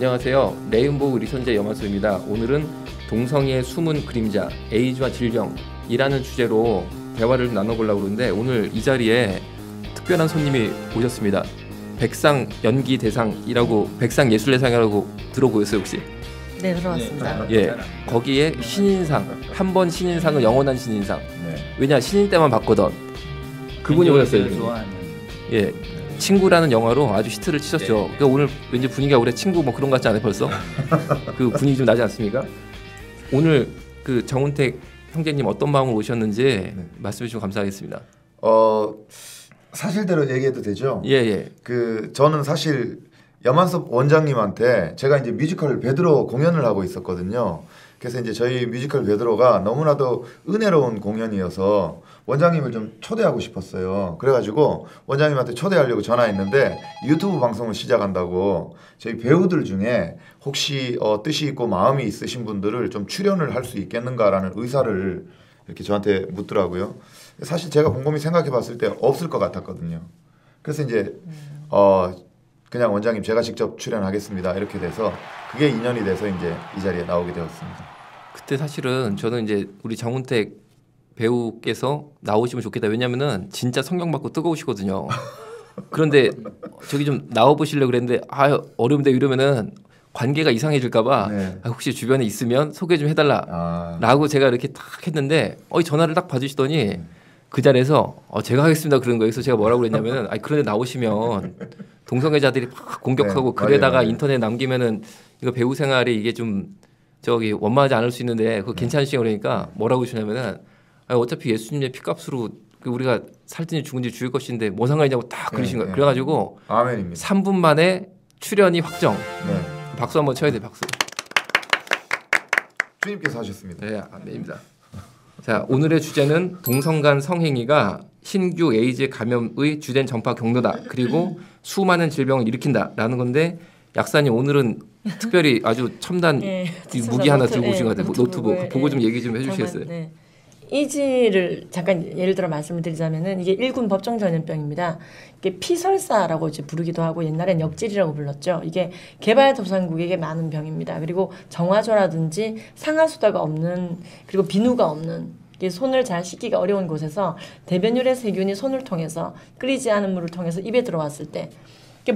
안녕하세요. 레인보우 리선제 염화소입니다. 오늘은 동성애의 숨은 그림자, 에이즈와 질병이라는 주제로 대화를 좀 나눠보려고 그러는데 오늘 이 자리에 특별한 손님이 오셨습니다. 백상 연기 대상이라고 백상예술대상이라고 들어보셨어요 혹시? 네, 들어봤습니다. 예, 거기에 신인상, 한 번 신인상은 영원한 신인상. 왜냐 신인 때만 봤거든. 그분이 오셨어요. 예, 친구라는 영화로 아주 히트를 치셨죠. 그러니까 오늘 왠지 분위기가 올해 친구 뭐 그런 것 같지 않아요 벌써? 그 분위기 좀 나지 않습니까? 오늘 그 정운택 형제님 어떤 마음으로 오셨는지 말씀해 주시면 감사하겠습니다. 사실대로 얘기해도 되죠? 예. 저는 사실 염한섭 원장님한테 제가 이제 뮤지컬 베드로 공연을 하고 있었거든요. 그래서 이제 저희 뮤지컬 베드로가 너무나도 은혜로운 공연이어서 원장님을 좀 초대하고 싶었어요. 그래가지고 원장님한테 초대하려고 전화했는데 유튜브 방송을 시작한다고 저희 배우들 중에 혹시 뜻이 있고 마음이 있으신 분들을 좀 출연을 할 수 있겠는가라는 의사를 이렇게 저한테 묻더라고요. 사실 제가 곰곰이 생각해봤을 때 없을 것 같았거든요. 그래서 이제 그냥 원장님 제가 직접 출연하겠습니다 이렇게 돼서 그게 인연이 돼서 이제 이 자리에 나오게 되었습니다. 그때 사실은 저는 이제 우리 정운택 배우께서 나오시면 좋겠다. 왜냐면은 진짜 성경 받고 뜨거우시거든요. 그런데 저기 좀 나와보시려고 그랬는데 어려운데 이러면은 관계가 이상해질까봐 혹시 주변에 있으면 소개 좀 해달라 라고 제가 이렇게 딱 했는데 전화를 딱 받으시더니 그 자리에서 제가 하겠습니다 그런 거예요. 그래서 제가 뭐라고 그랬냐면은 그런데 나오시면 동성애자들이 막 공격하고 글에다가 맞아요. 인터넷 남기면은 이거 배우 생활이 이게 좀 저기 원만하지 않을 수 있는데 그거 괜찮으시냐고 그러니까 뭐라고 하시냐면은 어차피 예수님의 피값으로 우리가 살든지 죽은지 죽을 것인데 뭐 상관이냐고 딱 그러신 거예요. 그래가지고 아멘입니다. 3분 만에 출연이 확정. 박수 한번 쳐야 돼 박수. 주님께서 하셨습니다. 네, 아멘입니다. 자, 오늘의 주제는 동성 간 성행위가 신규 에이즈 감염의 주된 전파 경로다. 그리고 수많은 질병을 일으킨다라는 건데 약사님 오늘은 특별히 아주 첨단 무기 하나 들고 오신 것 같아요. 노트북. 보고 좀 얘기 좀 해주시겠어요? 이지를 잠깐 예를 들어 말씀을 드리자면은 이게 1군 법정 전염병입니다. 이게 피설사라고 이제 부르기도 하고 옛날엔 역질이라고 불렀죠. 이게 개발도상국에게 많은 병입니다. 그리고 정화조라든지 상하수도가 없는 그리고 비누가 없는 손을 잘 씻기가 어려운 곳에서 대변율의 세균이 손을 통해서 끓이지 않은 물을 통해서 입에 들어왔을 때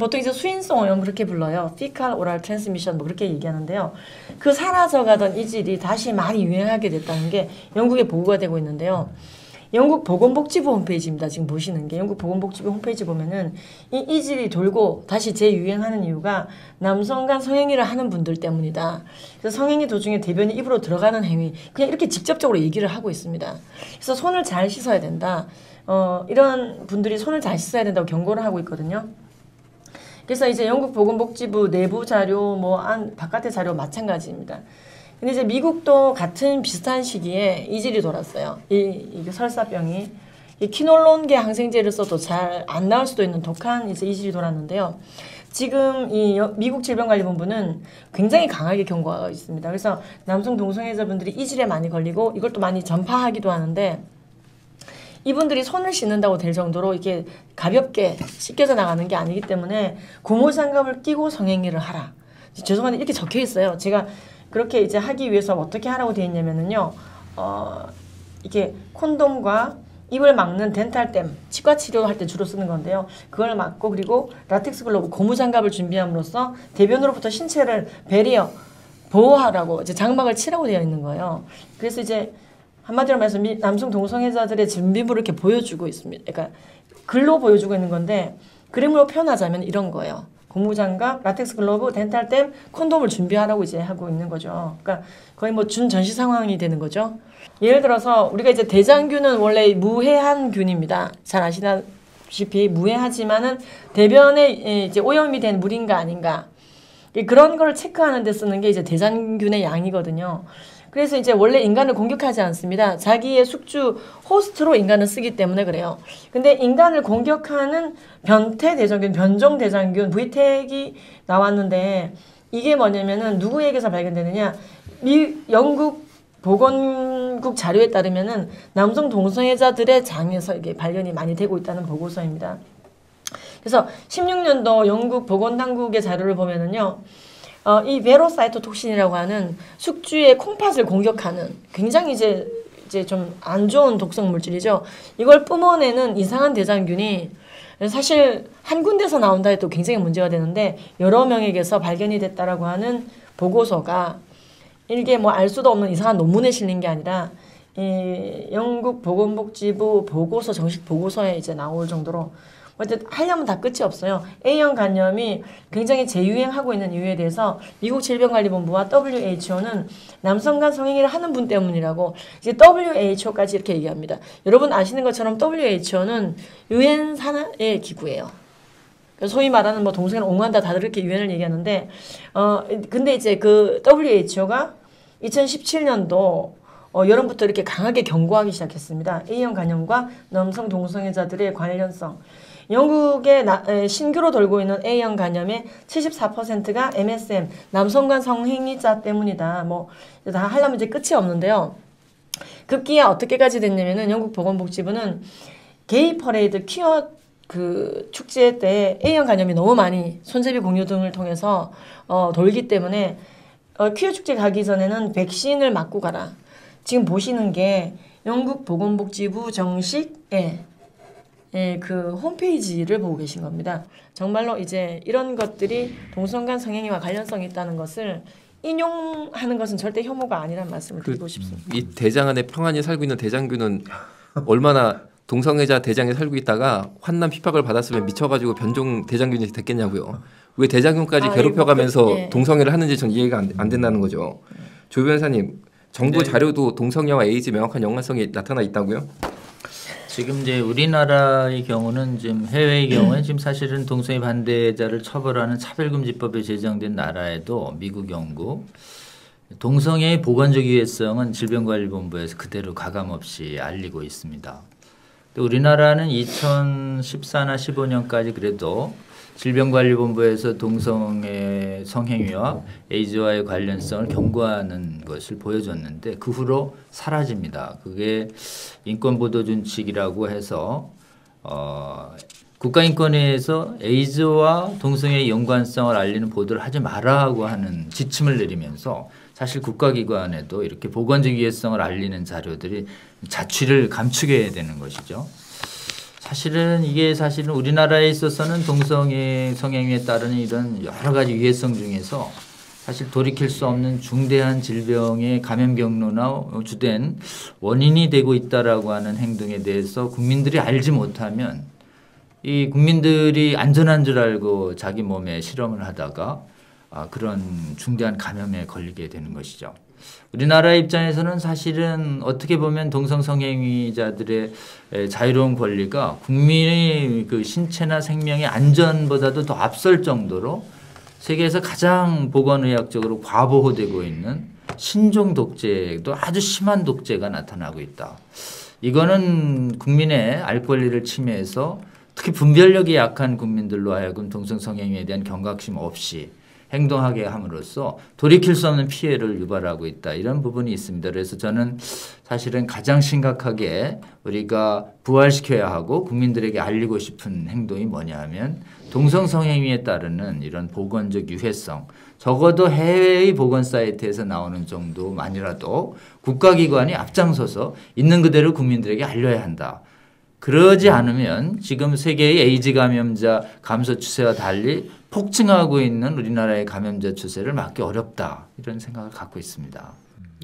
보통 이제 수인성 오염 그렇게 불러요. fecal oral transmission 뭐 그렇게 얘기하는데요. 그 사라져가던 이질이 다시 많이 유행하게 됐다는 게 영국에 보고가 되고 있는데요. 영국 보건복지부 홈페이지입니다. 지금 보시는 게 영국 보건복지부 홈페이지 보면은 이 이질이 돌고 다시 재유행하는 이유가 남성 간 성행위를 하는 분들 때문이다. 그래서 성행위 도중에 대변이 입으로 들어가는 행위 그냥 이렇게 직접적으로 얘기를 하고 있습니다. 그래서 손을 잘 씻어야 된다. 이런 분들이 손을 잘 씻어야 된다고 경고를 하고 있거든요. 그래서 이제 영국 보건복지부 내부 자료 바깥의 자료 마찬가지입니다. 근데 이제 미국도 같은 비슷한 시기에 이질이 돌았어요. 이 설사병이 이 키놀론계 항생제를 써도 잘 안 나을 수도 있는 독한 이제 이질이 돌았는데요. 지금 이 미국 질병관리본부는 굉장히 강하게 경고하고 있습니다. 그래서 남성 동성애자분들이 이질에 많이 걸리고 이걸 또 많이 전파하기도 하는데 이분들이 손을 씻는다고 될 정도로 이게 가볍게 씻겨져 나가는 게 아니기 때문에 고무장갑을 끼고 성행위를 하라. 죄송한데 이렇게 적혀 있어요. 제가 그렇게 이제 하기 위해서 어떻게 하라고 되어 있냐면은요. 이게 콘돔과 입을 막는 덴탈댐, 치과 치료할 때 주로 쓰는 건데요. 그걸 막고 그리고 라텍스 글로브 고무장갑을 준비함으로써 대변으로부터 신체를 배리어 보호하라고 이제 장막을 치라고 되어 있는 거예요. 그래서 이제 한마디로 말해서 남성 동성애자들의 준비물을 이렇게 보여주고 있습니다. 그러니까 글로 보여주고 있는 건데 그림으로 표현하자면 이런 거예요. 고무장갑, 라텍스 글로브, 덴탈댐, 콘돔을 준비하라고 이제 하고 있는 거죠. 그러니까 거의 뭐 준전시 상황이 되는 거죠. 예를 들어서 우리가 이제 대장균은 원래 무해한 균입니다. 잘 아시다시피 무해하지만은 대변에 이제 오염이 된 물인가 아닌가 그런 걸 체크하는 데 쓰는 게 이제 대장균의 양이거든요. 그래서 이제 원래 인간을 공격하지 않습니다. 자기의 숙주 호스트로 인간을 쓰기 때문에 그래요. 근데 인간을 공격하는 변태 대장균, 변종 대장균, VTEC이 나왔는데 이게 뭐냐면은 누구에게서 발견되느냐? 영국 보건국 자료에 따르면은 남성 동성애자들의 장에서 이게 발견이 많이 되고 있다는 보고서입니다. 그래서 16년도 영국 보건당국의 자료를 보면은요. 이 베로사이토톡신이라고 하는 숙주의 콩팥을 공격하는 굉장히 이제 좀 안 좋은 독성 물질이죠. 이걸 뿜어내는 이상한 대장균이 사실 한 군데서 나온다 해도 굉장히 문제가 되는데 여러 명에게서 발견이 됐다라고 하는 보고서가 이게 뭐 알 수도 없는 이상한 논문에 실린 게 아니라 이 영국 보건복지부 보고서 정식 보고서에 이제 나올 정도로 어쨌든 하려면 다 끝이 없어요. A형 간염이 굉장히 재유행하고 있는 이유에 대해서 미국 질병관리본부와 WHO는 남성 간 성행위를 하는 분 때문이라고 이제 WHO까지 이렇게 얘기합니다. 여러분 아시는 것처럼 WHO는 유엔 산하의 기구예요. 소위 말하는 뭐 동성애를 옹호한다 다들 이렇게 유엔을 얘기하는데 근데 이제 그 WHO가 2017년도 여름부터 이렇게 강하게 경고하기 시작했습니다. A형 간염과 남성 동성애자들의 관련성. 영국의 신규로 돌고 있는 A형 간염의 74%가 MSM, 남성 간 성행위자 때문이다. 뭐 다 하려면 이제 끝이 없는데요. 급기야 어떻게까지 됐냐면은 영국 보건복지부는 게이 퍼레이드 퀴어 그 축제 때 A형 간염이 너무 많이 손잡이 공유 등을 통해서 돌기 때문에 퀴어 축제 가기 전에는 백신을 맞고 가라. 지금 보시는 게 영국 보건복지부 정식 그 홈페이지를 보고 계신 겁니다. 정말로 이제 이런 것들이 동성 간 성행위와 관련성이 있다는 것을 인용하는 것은 절대 혐오가 아니라는 말씀을 드리고 싶습니다. 이 대장 안에 평안히 살고 있는 대장균은 얼마나 동성애자 대장에 살고 있다가 환난 핍박을 받았으면 미쳐가지고 변종 대장균이 됐겠냐고요. 왜 대장균까지 괴롭혀가면서 동성애를 하는지 전 이해가 안 된다는 거죠. 조 변호사님, 정부 자료도 동성애와 에이즈 명확한 연관성이 나타나 있다고요? 지금 이제 우리나라의 경우는 지금 해외의 경우에 지금 사실은 동성애 반대자를 처벌하는 차별금지법이 제정된 나라에도 미국, 영국 동성애의 보건적 유해성은 질병관리본부에서 그대로 가감없이 알리고 있습니다. 우리나라는 2014나 15년까지 그래도 질병관리본부에서 동성애 성행위와 에이즈와의 관련성을 경고하는 것을 보여줬는데 그 후로 사라집니다. 그게 인권보도준칙이라고 해서 국가인권위에서 에이즈와 동성애의 연관성을 알리는 보도를 하지 말라고 하는 지침을 내리면서 사실 국가기관에도 이렇게 보건적 유해성을 알리는 자료들이 자취를 감추게 되는 것이죠. 사실은 이게 사실은 우리나라에 있어서는 동성애 성행위에 따르는 이런 여러 가지 유해성 중에서 사실 돌이킬 수 없는 중대한 질병의 감염 경로나 주된 원인이 되고 있다라고 하는 행동에 대해서 국민들이 알지 못하면 이 국민들이 안전한 줄 알고 자기 몸에 실험을 하다가 그런 중대한 감염에 걸리게 되는 것이죠. 우리나라 입장에서는 사실은 어떻게 보면 동성 성행위자들의 자유로운 권리가 국민의 그 신체나 생명의 안전보다도 더 앞설 정도로 세계에서 가장 보건의학적으로 과보호되고 있는 신종 독재도 아주 심한 독재가 나타나고 있다. 이거는 국민의 알 권리를 침해해서 특히 분별력이 약한 국민들로 하여금 동성 성행위에 대한 경각심 없이 행동하게 함으로써 돌이킬 수 없는 피해를 유발하고 있다. 이런 부분이 있습니다. 그래서 저는 사실은 가장 심각하게 우리가 부활시켜야 하고 국민들에게 알리고 싶은 행동이 뭐냐 하면 동성 성행위에 따르는 이런 보건적 유해성, 적어도 해외의 보건 사이트에서 나오는 정도만이라도 국가기관이 앞장서서 있는 그대로 국민들에게 알려야 한다. 그러지 않으면 지금 세계의 에이즈 감염자 감소 추세와 달리 폭증하고 있는 우리나라의 감염자 추세를 막기 어렵다. 이런 생각을 갖고 있습니다.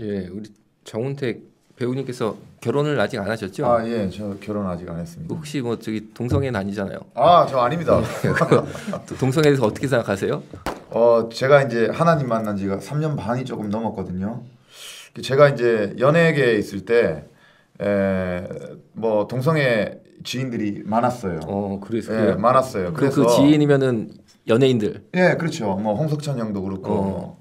예, 우리 정운택 배우님께서 결혼을 아직 안 하셨죠? 예, 저 결혼 아직 안 했습니다. 혹시 뭐 저기 동성애는 아니잖아요. 저 아닙니다. 동성애에 대해서 어떻게 생각하세요? 제가 이제 하나님 만난 지가 3년 반이 조금 넘었거든요. 제가 이제 연예계에 있을 때 뭐 동성애 지인들이 많았어요. 그래서 예, 많았어요. 그래서 그 지인이면은 연예인들. 예, 그렇죠. 뭐 홍석천 형도 그렇고.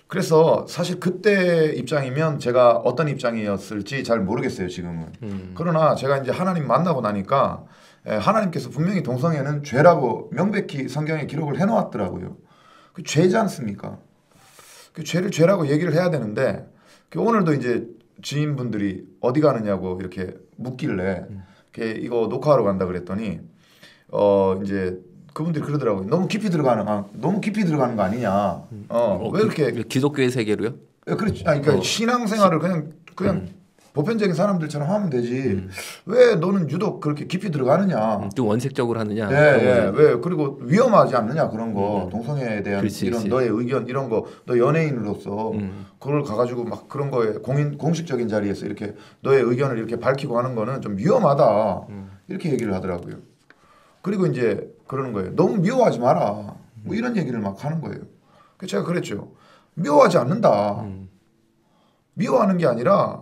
그래서 사실 그때 입장이면 제가 어떤 입장이었을지 잘 모르겠어요, 지금은. 그러나 제가 이제 하나님 만나고 나니까 하나님께서 분명히 동성애는 죄라고 명백히 성경에 기록을 해놓았더라고요. 그 죄지 않습니까? 그 죄를 죄라고 얘기를 해야 되는데 오늘도 이제 지인분들이 어디 가느냐고 이렇게 묻길래 이거 녹화하러 간다 그랬더니 이제 그분들이 그러더라고요. 너무 깊이 들어가는 거 아니냐. 왜 이렇게 기독교의 세계로요? 그렇지. 아니, 그러니까 신앙생활을 그냥 보편적인 사람들처럼 하면 되지. 왜 너는 유독 그렇게 깊이 들어가느냐? 좀 원색적으로 하느냐? 왜 그리고 위험하지 않느냐 그런 거 동성애에 대한 그렇지, 이런 그렇지. 너의 의견 이런 거 너 연예인으로서 그걸 가가지고 막 그런 거에 공식적인 자리에서 이렇게 너의 의견을 이렇게 밝히고 하는 거는 좀 위험하다 이렇게 얘기를 하더라고요. 그리고 이제 그러는 거예요. 너무 미워하지 마라. 뭐 이런 얘기를 막 하는 거예요. 그래서 제가 그랬죠. 미워하지 않는다. 미워하는 게 아니라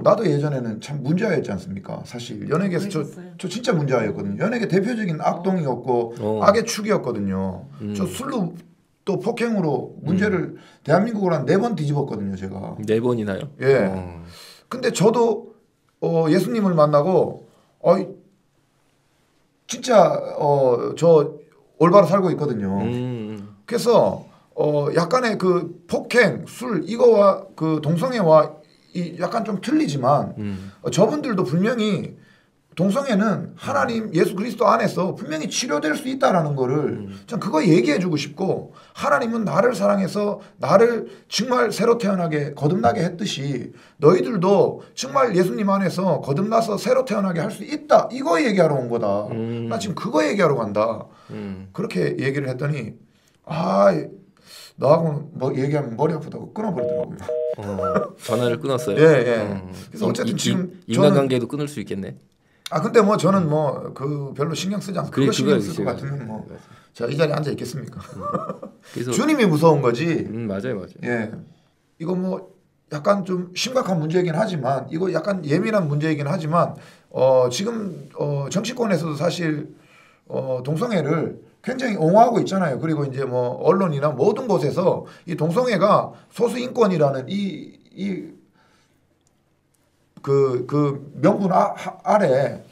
나도 예전에는 참 문제아였지 않습니까? 사실 연예계에서 저 진짜 문제아였거든요. 연예계 대표적인 악동이었고 악의 축이었거든요. 저 술로 또 폭행으로 문제를 대한민국을 한 4번 뒤집었거든요. 제가 4번이나요? 예. 근데 저도 예수님을 만나고 진짜 저 올바로 살고 있거든요. 그래서 약간의 그 폭행, 술 이거와 그 동성애와 약간 좀 틀리지만 저분들도 분명히 동성애는 하나님 예수 그리스도 안에서 분명히 치료될 수 있다라는 거를 전 그거 얘기해주고 싶고 하나님은 나를 사랑해서 나를 정말 새로 태어나게 거듭나게 했듯이 너희들도 정말 예수님 안에서 거듭나서 새로 태어나게 할 수 있다 이거 얘기하러 온 거다. 나 지금 그거 얘기하러 간다. 그렇게 얘기를 했더니 너하고 뭐 얘기하면 머리 아프다고 끊어버리더라고요. 전화를 끊었어요. 예. 그래서 어쨌든 지금 인간관계도 끊을 수 있겠네. 근데 뭐 저는 뭐 그 별로 신경 쓰지 않고 그거 신경 쓸 것 같으면 뭐 제가 이 자리에 앉아 있겠습니까? 그래서 주님이 무서운 거지. 맞아요. 예. 이거 뭐 약간 좀 심각한 문제이긴 하지만 이거 약간 예민한 문제이긴 하지만 지금 정치권에서도 사실 동성애를 굉장히 옹호하고 있잖아요. 그리고 이제 뭐 언론이나 모든 곳에서 이 동성애가 소수 인권이라는 그 명분 아래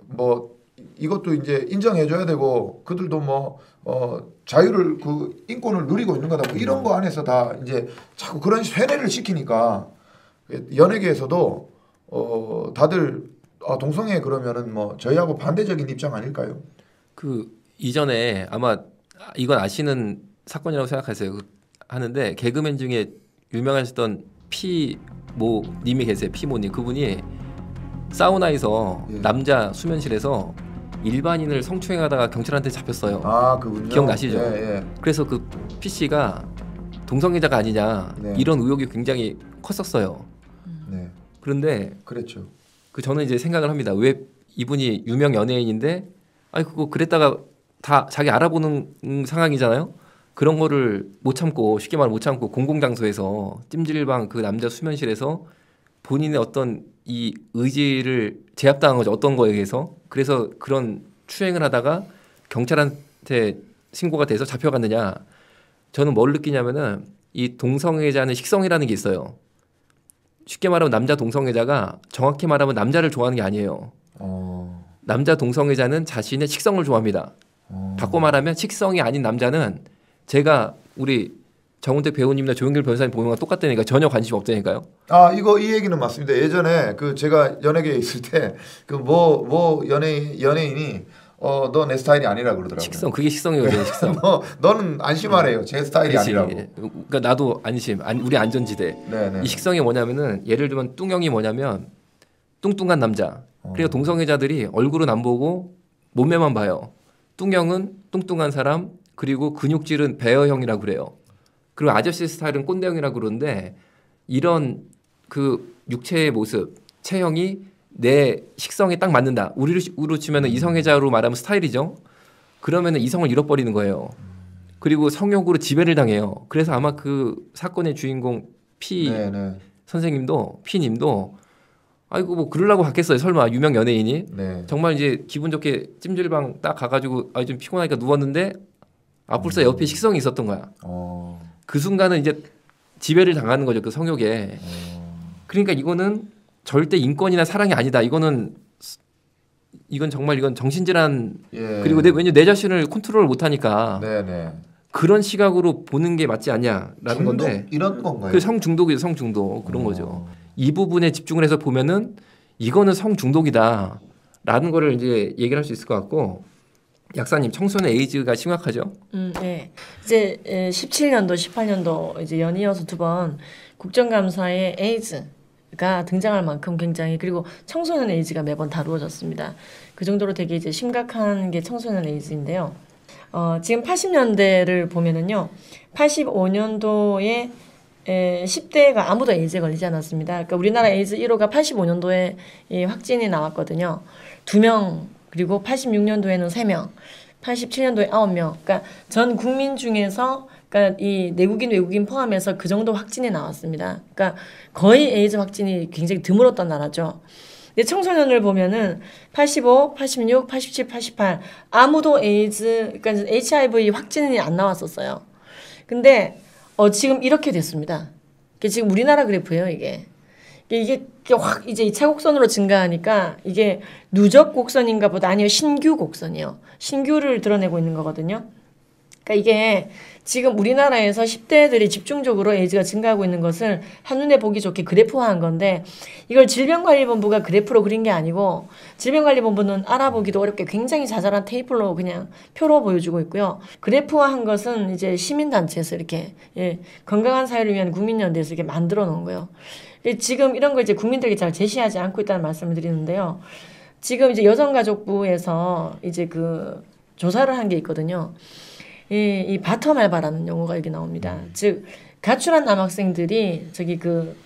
뭐 이것도 이제 인정해줘야 되고 그들도 뭐 자유를 그 인권을 누리고 있는 거다. 뭐 이런 거 안에서 다 이제 자꾸 그런 세뇌를 시키니까 연예계에서도 다들 동성애 그러면은 뭐 저희하고 반대적인 입장 아닐까요? 그 이전에 아마 이건 아시는 사건이라고 생각하세요. 하는데 개그맨 중에 유명하셨던 피모님이 계세요. 피모님 그분이 사우나에서 남자 수면실에서 일반인을 성추행하다가 경찰한테 잡혔어요. 그분요? 기억나시죠? 예. 그래서 그 PC가 동성애자가 아니냐 이런 의혹이 굉장히 컸었어요. 네. 그런데 그랬죠. 저는 이제 생각을 합니다. 왜 이분이 유명 연예인인데 그거 그랬다가 다 자기 알아보는 상황이잖아요. 그런 거를 못 참고 쉽게 말하면 못 참고 공공장소에서 찜질방 그 남자 수면실에서 본인의 어떤 이 의지를 제압당한 거죠. 어떤 거에 의해서. 그래서 그런 추행을 하다가 경찰한테 신고가 돼서 잡혀갔느냐. 저는 뭘 느끼냐면은 이 동성애자는 식성이라는 게 있어요. 쉽게 말하면 남자 동성애자가 정확히 말하면 남자를 좋아하는 게 아니에요. 남자 동성애자는 자신의 식성을 좋아합니다. 바꿔 말하면 식성이 아닌 남자는 제가 우리 정운택 배우님이나 조영길 변호사님 보는 거랑 똑같다니까 전혀 관심 없다니까요. 이 얘기는 맞습니다. 예전에 그 제가 연예계에 있을 때 그 뭐 연예인이 너 내 스타일이 아니라 그러더라고요. 식성 그게 식성이거든요. 식성. 너는 안심하래요. 제 스타일이 그렇지. 아니라고. 그러니까 나도 안심. 우리 안전지대. 네네. 이 식성이 뭐냐면은 예를 들면 뚱형이 뭐냐면 뚱뚱한 남자. 그리고 동성애자들이 얼굴은 안 보고 몸매만 봐요. 뚱형은 뚱뚱한 사람 그리고 근육질은 베어형이라고 그래요. 그리고 아저씨 스타일은 꼰대형이라고 그러는데 이런 그 육체의 모습, 체형이 내 식성에 딱 맞는다. 우리로 치면은 이성애자로 말하면 스타일이죠. 그러면은 이성을 잃어버리는 거예요. 그리고 성욕으로 지배를 당해요. 그래서 아마 그 사건의 주인공 선생님도 피님도 뭐 그러려고 갔겠어요. 설마 유명 연예인이 정말 이제 기분 좋게 찜질방 딱 가가지고 좀 피곤하니까 누웠는데 벌써 옆에 식성이 있었던 거야. 그 순간은 이제 지배를 당하는 거죠. 그 성욕에. 그러니까 이거는 절대 인권이나 사랑이 아니다. 이건 정말 이건 정신질환. 그리고 왜냐면 내 자신을 컨트롤 못하니까 그런 시각으로 보는 게 맞지 않냐라는 건데. 이런 건가요? 그 성중독이죠. 성중독 그런 거죠. 이 부분에 집중을 해서 보면은 이거는 성중독이다라는 거를 이제 얘기를 할 수 있을 것 같고 약사님, 청소년 에이즈가 심각하죠? 네. 이제 17년도, 18년도 이제 연이어서 2번 국정감사에 에이즈가 등장할 만큼 굉장히 그리고 청소년 에이즈가 매번 다루어졌습니다. 그 정도로 되게 이제 심각한 게 청소년 에이즈인데요. 지금 80년대를 보면은요, 85년도에 10대가 아무도 에이즈에 걸리지 않았습니다. 그러니까 우리나라 에이즈 1호가 85년도에 확진이 나왔거든요. 2명, 그리고 86년도에는 3명, 87년도에 9명. 그러니까 전 국민 중에서 그러니까 이 내국인 외국인 포함해서 그 정도 확진이 나왔습니다. 그러니까 거의 에이즈 확진이 굉장히 드물었던 나라죠. 근데 청소년을 보면은 85, 86, 87, 88 아무도 에이즈 그러니까 HIV 확진이 안 나왔었어요. 근데 지금 이렇게 됐습니다. 이게 지금 우리나라 그래프예요, 이게. 이게 확 이제 2차 곡선으로 증가하니까 이게 누적 곡선인가 보다 아니요 신규 곡선이요. 신규를 드러내고 있는 거거든요. 그러니까 이게 지금 우리나라에서 10대들이 집중적으로 에이즈가 증가하고 있는 것을 한눈에 보기 좋게 그래프화한 건데 이걸 질병관리본부가 그래프로 그린 게 아니고 질병관리본부는 알아보기도 어렵게 굉장히 자잘한 테이블로 그냥 표로 보여주고 있고요. 그래프화한 것은 이제 시민단체에서 이렇게 건강한 사회를 위한 국민연대에서 이렇게 만들어 놓은 거예요. 지금 이런 걸 이제 국민들에게 잘 제시하지 않고 있다는 말씀을 드리는데요. 지금 이제 여성가족부에서 이제 그 조사를 한 게 있거든요. 이 바텀 알바라는 용어가 여기 나옵니다. 즉 가출한 남학생들이 저기 그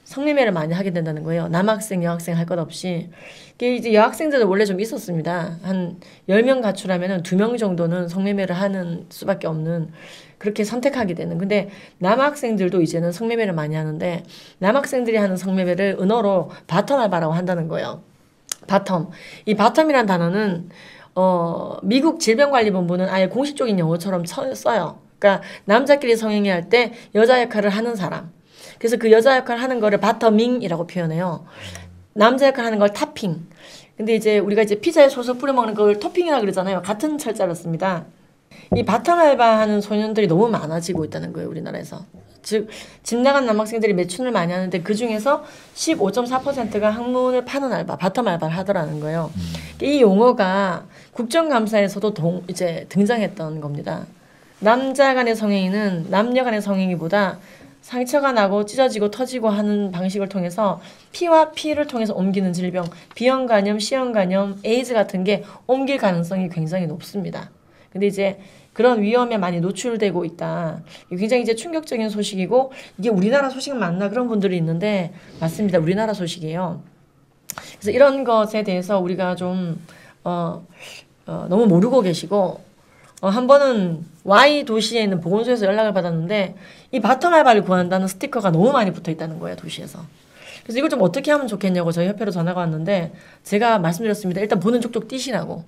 성매매를 많이 하게 된다는 거예요. 남학생, 여학생 할 것 없이. 이게 이제 여학생들도 원래 좀 있었습니다. 한 10명 가출하면은 2명 정도는 성매매를 하는 수밖에 없는 그렇게 선택하게 되는. 근데 남학생들도 이제는 성매매를 많이 하는데 남학생들이 하는 성매매를 은어로 바텀 알바라고 한다는 거예요. 바텀. 이 바텀이란 단어는 미국 질병관리본부는 아예 공식적인 용어처럼 써요. 그러니까 남자끼리 성행위할 때 여자 역할을 하는 사람. 그래서 그 여자 역할을 하는 거를 바터밍이라고 표현해요. 남자 역할을 하는 걸 타핑. 근데 이제 우리가 이제 피자에 소스 뿌려 먹는 걸 토핑이라 그러잖아요. 같은 철자를 씁니다. 이 바텀 알바하는 소년들이 너무 많아지고 있다는 거예요, 우리나라에서. 즉, 집 나간 남학생들이 매춘을 많이 하는데 그 중에서 15.4%가 학문을 파는 알바, 바텀 알바를 하더라는 거예요. 이 용어가 국정감사에서도 이제 등장했던 겁니다. 남자 간의 성행위는 남녀 간의 성행위보다 상처가 나고 찢어지고 터지고 하는 방식을 통해서 피와 피를 통해서 옮기는 질병, 비형간염, C형간염, 에이즈 같은 게 옮길 가능성이 굉장히 높습니다. 근데 이제 그런 위험에 많이 노출되고 있다. 굉장히 이제 충격적인 소식이고 이게 우리나라 소식 맞나 그런 분들이 있는데 맞습니다. 우리나라 소식이에요. 그래서 이런 것에 대해서 우리가 좀 너무 모르고 계시고 한 번은 Y 도시에 있는 보건소에서 연락을 받았는데 이 바텀 알바를 구한다는 스티커가 너무 많이 붙어 있다는 거예요, 도시에서. 그래서 이걸 좀 어떻게 하면 좋겠냐고 저희 협회로 전화가 왔는데 제가 말씀드렸습니다. 일단 보는 족족 뛰시라고.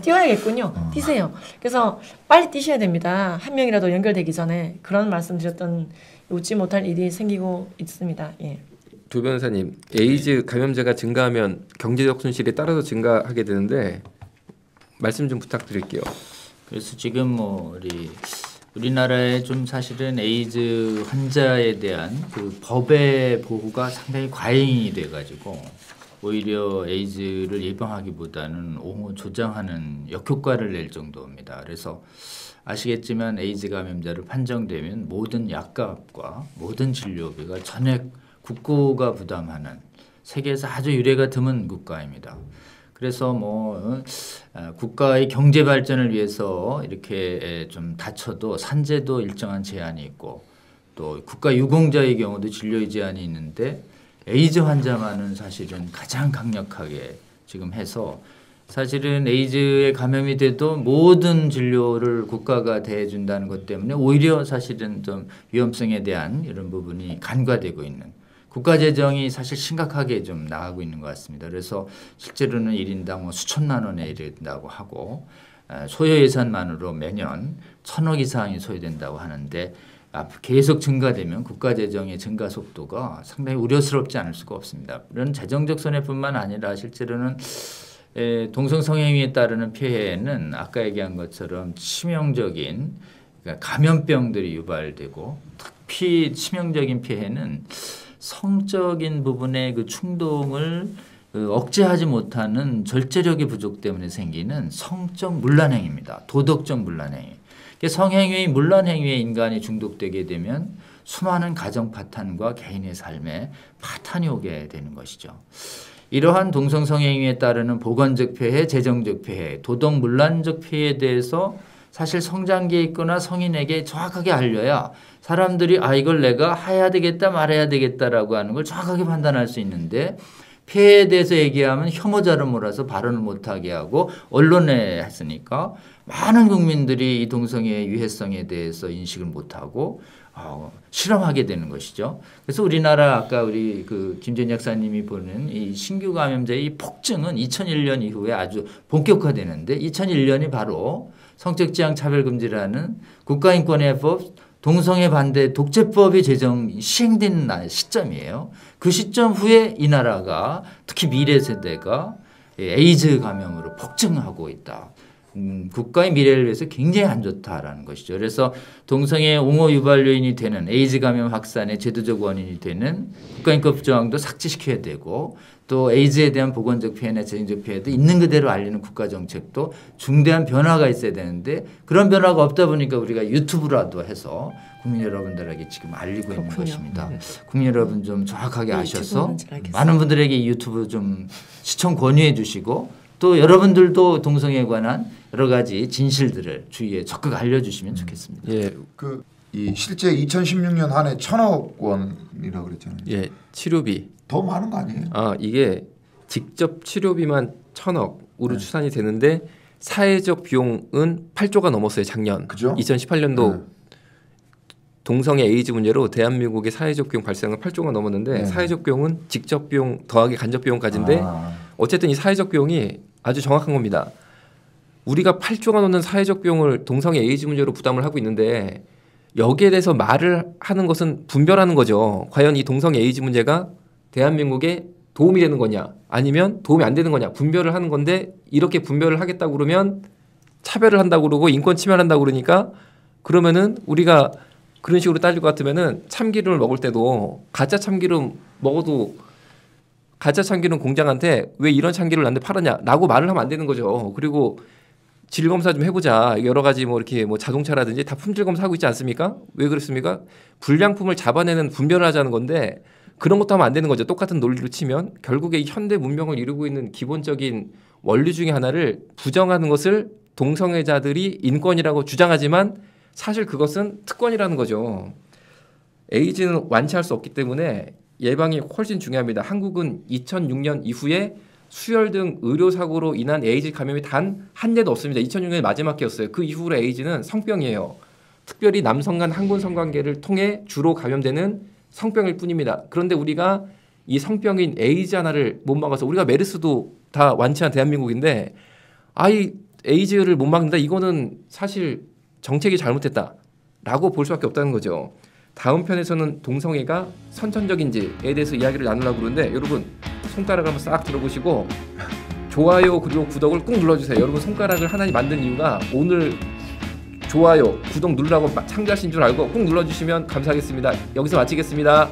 뛰어야겠군요. 뛰세요. 그래서 빨리 뛰셔야 됩니다. 한 명이라도 연결되기 전에 그런 말씀드렸던 웃지 못할 일이 생기고 있습니다. 예. 조 변호사님, 에이즈 감염자가 증가하면 경제적 손실이 따라서 증가하게 되는데 말씀 좀 부탁드릴게요. 그래서 지금 뭐 우리나라에 좀 사실은 에이즈 환자에 대한 그 법의 보호가 상당히 과잉이 돼가지고 오히려 에이즈를 예방하기보다는 옹호 조장하는 역효과를 낼 정도입니다. 그래서 아시겠지만 에이즈 감염자를 판정되면 모든 약값과 모든 진료비가 전액 국고가 부담하는 세계에서 아주 유례가 드문 국가입니다. 그래서 뭐 국가의 경제 발전을 위해서 이렇게 좀 다쳐도 산재도 일정한 제한이 있고 또 국가 유공자의 경우도 진료의 제한이 있는데 에이즈 환자만은 사실은 가장 강력하게 지금 해서 사실은 에이즈에 감염이 돼도 모든 진료를 국가가 대해준다는 것 때문에 오히려 사실은 좀 위험성에 대한 이런 부분이 간과되고 있는 국가 재정이 사실 심각하게 좀 나가고 있는 것 같습니다. 그래서 실제로는 1인당 뭐 수천만 원에 이른다고 하고 소요 예산만으로 매년 1,000억 이상이 소요된다고 하는데 계속 증가되면 국가 재정의 증가 속도가 상당히 우려스럽지 않을 수가 없습니다. 이런 재정적 손해뿐만 아니라 실제로는 동성 성행위에 따르는 피해는 아까 얘기한 것처럼 치명적인 그러니까 감염병들이 유발되고 특히 치명적인 피해는 성적인 부분의 그 충동을 억제하지 못하는 절제력의 부족 때문에 생기는 성적 문란행위입니다. 도덕적 문란행위. 성행위, 문란행위에 인간이 중독되게 되면 수많은 가정 파탄과 개인의 삶에 파탄이 오게 되는 것이죠. 이러한 동성성행위에 따르는 보건적 폐해, 재정적 폐해, 도덕 문란적 폐해에 대해서 사실 성장기에 있거나 성인에게 정확하게 알려야 사람들이 이걸 내가 해야 되겠다 말해야 되겠다라고 하는 걸 정확하게 판단할 수 있는데 폐해에 대해서 얘기하면 혐오자를 몰아서 발언을 못하게 하고 언론에 했으니까 많은 국민들이 이 동성애의 유해성에 대해서 인식을 못하고 실험하게 되는 것이죠. 그래서 우리나라 아까 우리 김재인 약사님이 보는 이 신규 감염자의 이 폭증은 2001년 이후에 아주 본격화되는데 2001년이 바로 성적지향 차별금지라는 국가인권의법 동성애 반대 독재법이 시행된 시점이에요. 그 시점 후에 이 나라가 특히 미래 세대가 에이즈 감염으로 폭증하고 있다. 국가의 미래를 위해서 굉장히 안 좋다라는 것이죠. 그래서 동성애 옹호 유발 요인이 되는 에이즈 감염 확산의 제도적 원인이 되는 국가인권 조항도 삭제시켜야 되고 또 에이즈에 대한 보건적 피해나 재정적 피해도 있는 그대로 알리는 국가 정책도 중대한 변화가 있어야 되는데 그런 변화가 없다 보니까 우리가 유튜브라도 해서 국민 여러분들에게 지금 알리고 있는 것입니다. 국민 여러분 좀 정확하게 아셔서 많은 분들에게 이 유튜브 좀 시청 권유해 주시고 또 여러분들도 동성애에 관한 여러 가지 진실들을 주위에 적극 알려주시면 좋겠습니다. 예, 이 실제 2016년 한 해 1,000억 원이라고 그랬잖아요. 예, 치료비 더 많은 거 아니에요? 이게 직접 치료비만 1,000억으로 추산이 되는데 사회적 비용은 8조가 넘었어요 작년. 그죠? 2018년도 동성애 에이즈 문제로 대한민국의 사회적 비용 발생은 8조가 넘었는데 사회적 비용은 직접 비용 더하기 간접 비용까지인데 어쨌든 이 사회적 비용이 아주 정확한 겁니다. 우리가 8조가 넘는 사회적 비용을 동성애 에이즈 문제로 부담을 하고 있는데 여기에 대해서 말을 하는 것은 분별하는 거죠. 과연 이 동성애 에이즈 문제가 대한민국에 도움이 되는 거냐 아니면 도움이 안 되는 거냐 분별을 하는 건데 이렇게 분별을 하겠다고 그러면 차별을 한다고 그러고 인권 침해를 한다고 그러니까 그러면은 우리가 그런 식으로 따질 것 같으면은 참기름을 먹을 때도 가짜 참기름 먹어도 가짜 참기름 공장한테 왜 이런 참기름을 나한테 팔았냐라고 말을 하면 안 되는 거죠. 그리고 질 검사 좀 해보자. 여러 가지 이렇게 자동차라든지 다 품질 검사하고 있지 않습니까? 왜 그렇습니까? 불량품을 잡아내는 분별을 하자는 건데 그런 것도 하면 안 되는 거죠. 똑같은 논리로 치면 결국에 현대 문명을 이루고 있는 기본적인 원리 중에 하나를 부정하는 것을 동성애자들이 인권이라고 주장하지만 사실 그것은 특권이라는 거죠. 에이즈는 완치할 수 없기 때문에 예방이 훨씬 중요합니다. 한국은 2006년 이후에 수혈 등 의료사고로 인한 에이즈 감염이 단 한 대도 없습니다. 2006년이 마지막 해였어요. 그 이후로 에이즈는 성병이에요. 특별히 남성 간 항군 성관계를 통해 주로 감염되는 성병일 뿐입니다. 그런데 우리가 이 성병인 에이즈 하나를 못 막아서 우리가 메르스도 다 완치한 대한민국인데 이 에이즈를 못 막는다. 이거는 사실 정책이 잘못했다라고 볼 수밖에 없다는 거죠. 다음 편에서는 동성애가 선천적인지에 대해서 이야기를 나누려고 그러는데 여러분 손가락을 한번 싹 들어보시고 좋아요 그리고 구독을 꾹 눌러주세요. 여러분 손가락을 하나님 만든 이유가 오늘 좋아요 구독 누르라고 창조하신 줄 알고 꾹 눌러주시면 감사하겠습니다. 여기서 마치겠습니다.